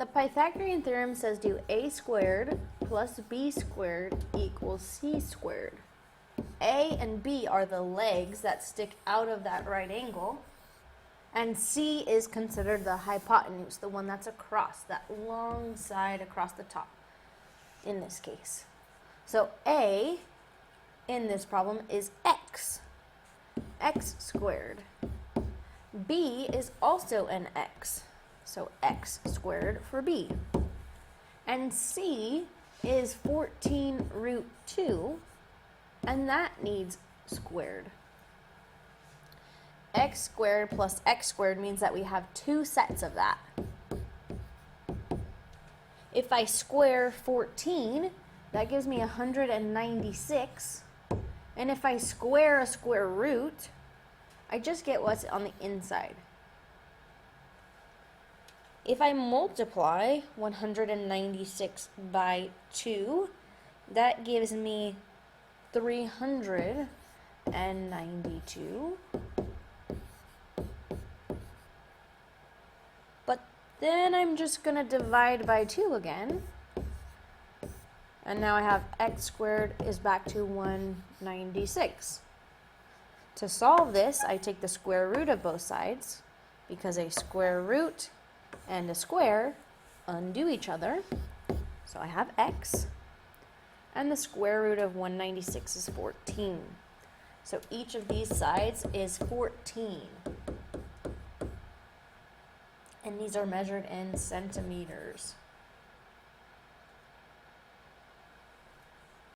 The Pythagorean theorem says do a squared plus b squared equals c squared. A and b are the legs that stick out of that right angle, and c is considered the hypotenuse, the one that's across, that long side across the top in this case. So a in this problem is x squared. B is also an x, so x squared for b. And c is 14 root 2, and that needs squared. X squared plus x squared means that we have two sets of that. If I square 14, that gives me 196. And if I square a square root, I just get what's on the inside. If I multiply 196 by 2, that gives me 392. But then I'm just going to divide by 2 again. And now I have x squared is back to 196. To solve this, I take the square root of both sides, because a square root and a square undo each other. So I have x, and the square root of 196 is 14. So each of these sides is 14. And these are measured in centimeters.